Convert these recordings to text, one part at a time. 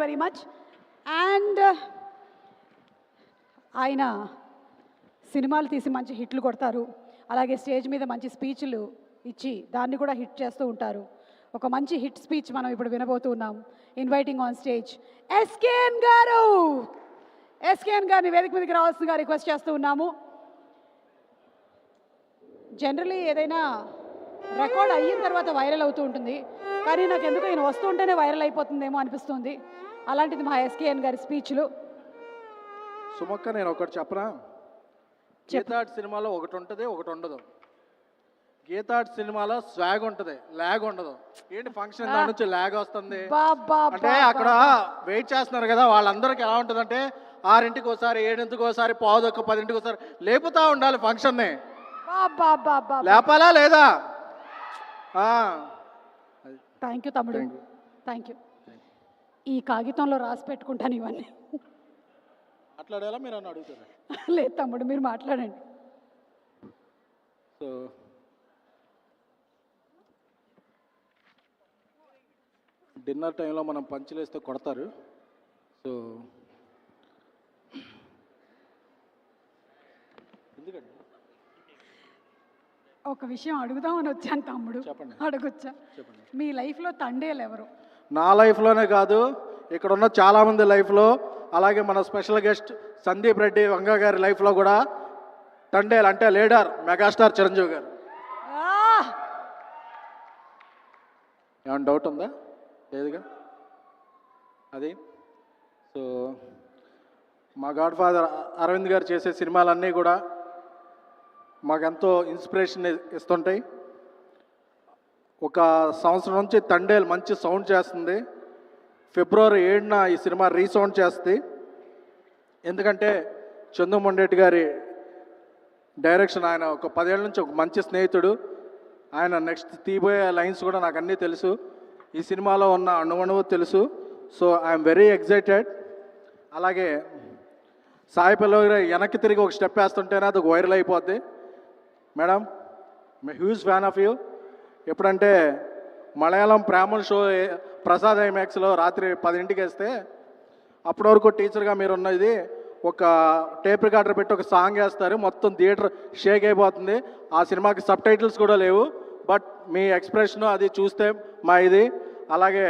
Very much. And ఆయన సినిమాలు తీసి మంచి హిట్లు కొడతారు, అలాగే స్టేజ్ మీద మంచి స్పీచ్లు ఇచ్చి దాన్ని కూడా హిట్ చేస్తూ ఉంటారు. ఒక మంచి హిట్ స్పీచ్ మనం ఇప్పుడు వినబోతున్నాం. ఇన్వైటింగ్ ఆన్ స్టేజ్ ఎస్కేఎన్ గారు. ఎస్కేఎన్ గారిని వేదిక మీదకి రావాల్సిందిగా రిక్వెస్ట్ చేస్తూ ఉన్నాము. జనరలీ ఏదైనా రికార్డ్ అయిన తర్వాత వైరల్ అవుతూ ఉంటుంది, కానీ నాకు ఎందుకో ఈయన వస్తుంటేనే వైరల్ అయిపోతుందేమో అనిపిస్తుంది. అలాంటిది మా ఎస్కేఎన్ గారి స్పీచ్లు. సుమక్క, నేను ఒకటి చెప్పనా? గీతాడ్ సినిమాలో ఒకటి ఉంటుంది, ఒకటి ఉండదు. గీతాడ్ సినిమాలో స్వాగ్ ఉంటుంది, ల్యాగ్ ఉండదు. ఏంటి ఫంక్షన్ దాని నుంచి ల్యాగ్ వస్తుంది అంటే అక్కడ వెయిట్ చేస్తున్నారు కదా, వాళ్ళందరికీ ఎలా ఉంటుందంటే 6ంటికి ఒకసారి, 7ంటికి ఒకసారి, 9:15, 10ంటికి ఒకసారి లేపుతా ఉండాలి ఫంక్షన్ని. లేపాలా లేదా? థ్యాంక్ యూ తమ్ముడు, థ్యాంక్ యూ. ఈ కాగితంలో రాసి పెట్టుకుంటాను ఇవన్నీ. మాట్లాడేలా మీరు అని అడుగుతారు? లేదు తమ్ముడు, మీరు మాట్లాడండి. సో డిన్నర్ టైంలో మనం పంచులేస్తే కొడతారు. సో ఎందుకండి ఒక విషయం అడుగుదామని వచ్చాను తమ్ముడు. చెప్పండి. అడగొచ్చా? చెప్పండి. మీ లైఫ్లో తండేలు ఎవరు? నా లైఫ్లోనే కాదు, ఇక్కడ ఉన్న చాలామంది లైఫ్లో, అలాగే మన స్పెషల్ గెస్ట్ సందీప్ రెడ్డి వంగ గారి లైఫ్లో కూడా తండేలు అంటే లీడర్ మెగాస్టార్ చిరంజీవి గారు. ఏమైనా డౌట్ ఉందా? లేదుగా. అది సో మా గాడ్ ఫాదర్ అరవింద్ గారు చేసే సినిమాలన్నీ కూడా మాకెంతో ఇన్స్పిరేషన్ ఇస్తుంటాయి. ఒక సంవత్సరం నుంచి తండేలు మంచి సౌండ్ చేస్తుంది. ఫిబ్రవరి 7న ఈ సినిమా రీసౌండ్ చేస్తుంది. ఎందుకంటే చందుమొండేటి గారి డైరెక్షన్, ఆయన ఒక 10 ఏళ్ళ నుంచి ఒక మంచి స్నేహితుడు. ఆయన నెక్స్ట్ తీయబోయే లైన్స్ కూడా నాకు అన్నీ తెలుసు, ఈ సినిమాలో ఉన్న అణువణువు తెలుసు. So I'm very excited. అలాగే సాయి పల్లవి గారు వెనక్కి తిరిగి ఒక స్టెప్ వేస్తుంటేనే అది వైరల్ అయిపోద్ది. Madam, my huge fan of you. ఎప్పుడంటే మలయాళం ప్రేమల్ షో ప్రసాద్ ఐమాక్స్లో రాత్రి 10ంటికి వేస్తే అప్పటి వరకు టీచర్గా మీరున్నది ఒక టేప్ రికార్డర్ పెట్టి ఒక సాంగ్ వేస్తారు, మొత్తం థియేటర్ షేక్ అయిపోతుంది. ఆ సినిమాకి సబ్ టైటిల్స్ కూడా లేవు, బట్ మీ ఎక్స్ప్రెషన్ అది చూస్తే మా ఇది. అలాగే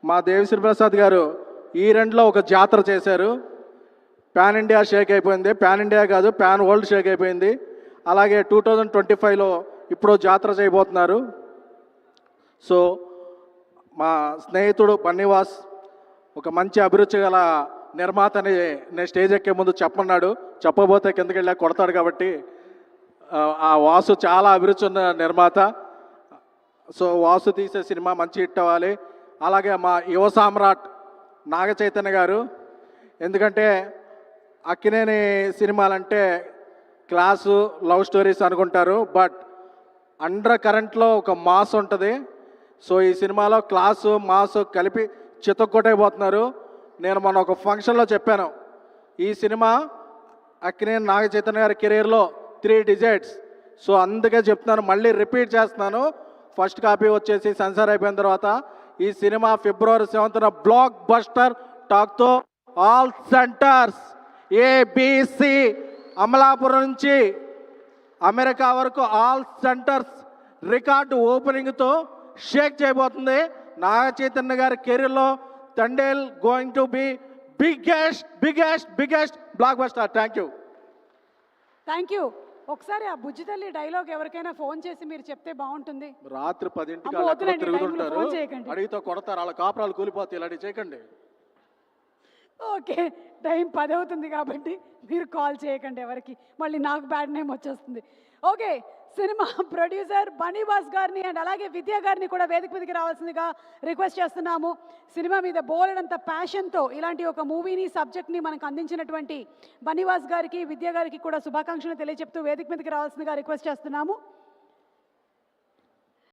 మా దేవిశ్రీ ప్రసాద్ గారు ఈ రెండులో ఒక జాతర చేశారు, పాన్ ఇండియా షేక్ అయిపోయింది. పాన్ ఇండియా కాదు, పాన్ వరల్డ్ షేక్ అయిపోయింది. అలాగే 2025లో ఇప్పుడు జాతర చేయబోతున్నారు. సో మా స్నేహితుడు బన్నీవాస్ ఒక మంచి అభిరుచి గల నిర్మాతని నేను స్టేజ్ ఎక్కే ముందు చెప్పన్నాడు, చెప్పబోతే కిందకి వెళ్ళా కొడతాడు. కాబట్టి ఆ వాసు చాలా అభిరుచి ఉన్న నిర్మాత. సో వాసు తీసే సినిమా మంచి హిట్ అవ్వాలి. అలాగే మా యువ సామ్రాట్ నాగ చైతన్య గారు, ఎందుకంటే అక్కినేని సినిమాలంటే క్లాసు లవ్ స్టోరీస్ అనుకుంటారు, బట్ అండర్ కరెంట్లో ఒక మాస్ ఉంటుంది. సో ఈ సినిమాలో క్లాసు మాస్ కలిపి చితక్కొట్టైపోతున్నారు. నేను మొన్న ఒక ఫంక్షన్లో చెప్పాను, ఈ సినిమా అక్కినేని నాగ చైతన్య గారి కెరీర్లో 3 డిజిట్స్. సో అందుకే చెప్తున్నాను, మళ్ళీ రిపీట్ చేస్తున్నాను. ఫస్ట్ కాపీ వచ్చేసి సెన్సార్ అయిపోయిన తర్వాత ఈ సినిమా ఫిబ్రవరి 7న బ్లాక్ బస్టర్ టాక్తో ఆల్ సెంటర్స్ ABC అమలాపురం నుంచి అమెరికా వరకు ఆల్ సెంటర్స్ రికార్డు ఓపెనింగ్తో షేక్ చేయబోతుంది. నాగ చైతన్య గారి కెరీర్లో Thandel going to be biggest blockbuster. Thank you. ఒకసారి ఆ బుజ్జి తల్లి డైలాగ్ ఎవరికైనా ఫోన్ చేసి మీరు చెప్తే బాగుంటుంది. రాత్రి 10ంటికి తిరుగుతుంటారు, అడిగితే కొడతారు, వాళ్ళ కాపురాలు కూలిపోతాయి. ఇలాంటివి చేయకండి. ఓకే, టైం 10 అవుతుంది కాబట్టి మీరు కాల్ చేయకండి ఎవరికి, మళ్ళీ నాకు బ్యాడ్ నేమ్ వచ్చేస్తుంది. ఓకే, సినిమా ప్రొడ్యూసర్ బన్నీవాస్ గారిని అండ్ అలాగే విద్యా గారిని కూడా వేదిక మీదకి రావాల్సిందిగా రిక్వెస్ట్ చేస్తున్నాము. సినిమా మీద బోలెడంత ప్యాషన్తో ఇలాంటి ఒక మూవీని సబ్జెక్ట్ని మనకు అందించినటువంటి బన్నీవాస్ గారికి విద్యా గారికి కూడా శుభాకాంక్షలు తెలియజెప్తూ వేదిక మీదకి రావాల్సిందిగా రిక్వెస్ట్ చేస్తున్నాము.